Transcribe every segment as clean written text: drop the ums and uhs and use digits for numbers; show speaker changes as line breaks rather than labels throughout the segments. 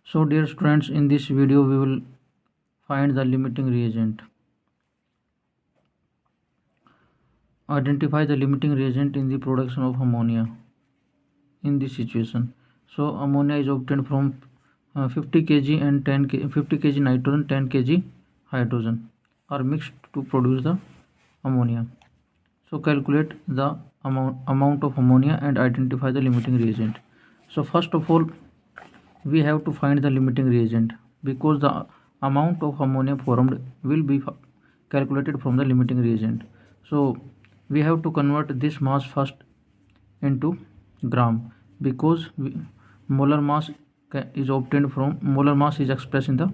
So dear students, in this video we will find the limiting reagent. Identify the limiting reagent in the production of ammonia in this situation. So ammonia is obtained from 50 kg and 50 kg nitrogen, 10 kg hydrogen are mixed to produce the ammonia. So calculate the amount of ammonia and identify the limiting reagent. So first of all, we have to find the limiting reagent because the amount of ammonia formed will be calculated from the limiting reagent. So we have to convert this mass first into gram because molar mass is obtained from molar mass is expressed in the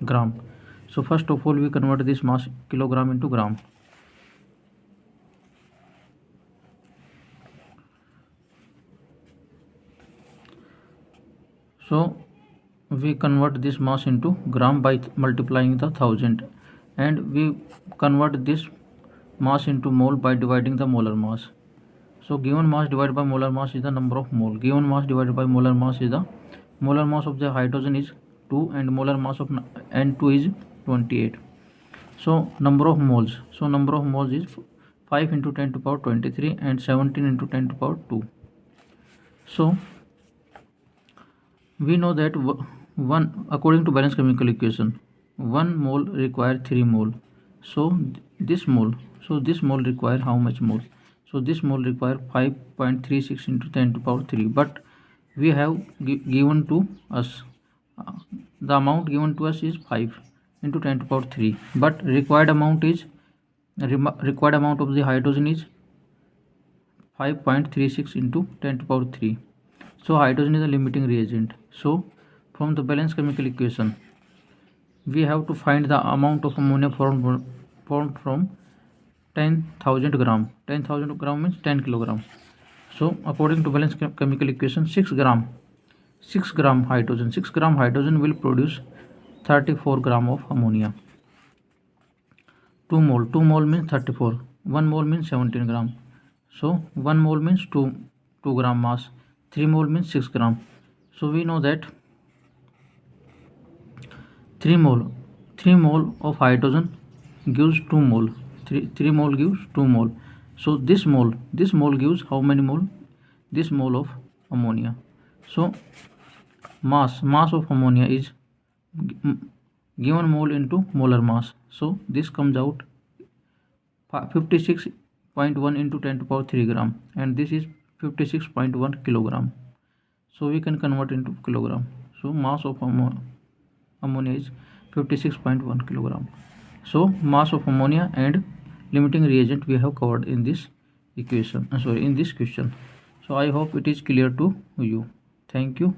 gram. So first of all we convert this mass kilogram into gram. So we convert this mass into gram by multiplying the 1000, and we convert this mass into mole by dividing the molar mass. So given mass divided by molar mass is the number of mole. Given mass divided by molar mass is the molar mass of the hydrogen is 2 and molar mass of N2 is 28. So number of moles. So number of moles is 5 into 10 to power 23 and 17 into 10 to power 2. So we know that according to Balance chemical equation, 1 mole require 3 mole. So this mole require how much mole? So this mole require 5.36 into 10 to power 3. But we have given to us the amount given to us is 5 into 10 to power 3. But required amount of the hydrogen is 5.36 into 10 to power 3. So hydrogen is a limiting reagent. So from the Balance chemical equation, we have to find the amount of ammonia formed from 10,000 gram. 10,000 gram means 10 kilogram. So according to Balance chemical equation, 6 gram hydrogen will produce 34 gram of ammonia. 2 mole means 34. 1 mole means 17 gram. So 1 mole means 2 gram mass. 3 mole means 6 gram. So we know that 3 mole of hydrogen gives 2 mole. 3 mole gives 2 mole. So this mole gives how many mole? This mole of ammonia. So mass of ammonia is given mole into molar mass. So this comes out 56.1 into 10 to power 3 gram, and this is 56.1 kilogram. So we can convert into kilogram. So mass of ammonia is 56.1 kilogram. So mass of ammonia and limiting reagent we have covered in this equation, in this question. So I hope it is clear to you. Thank you.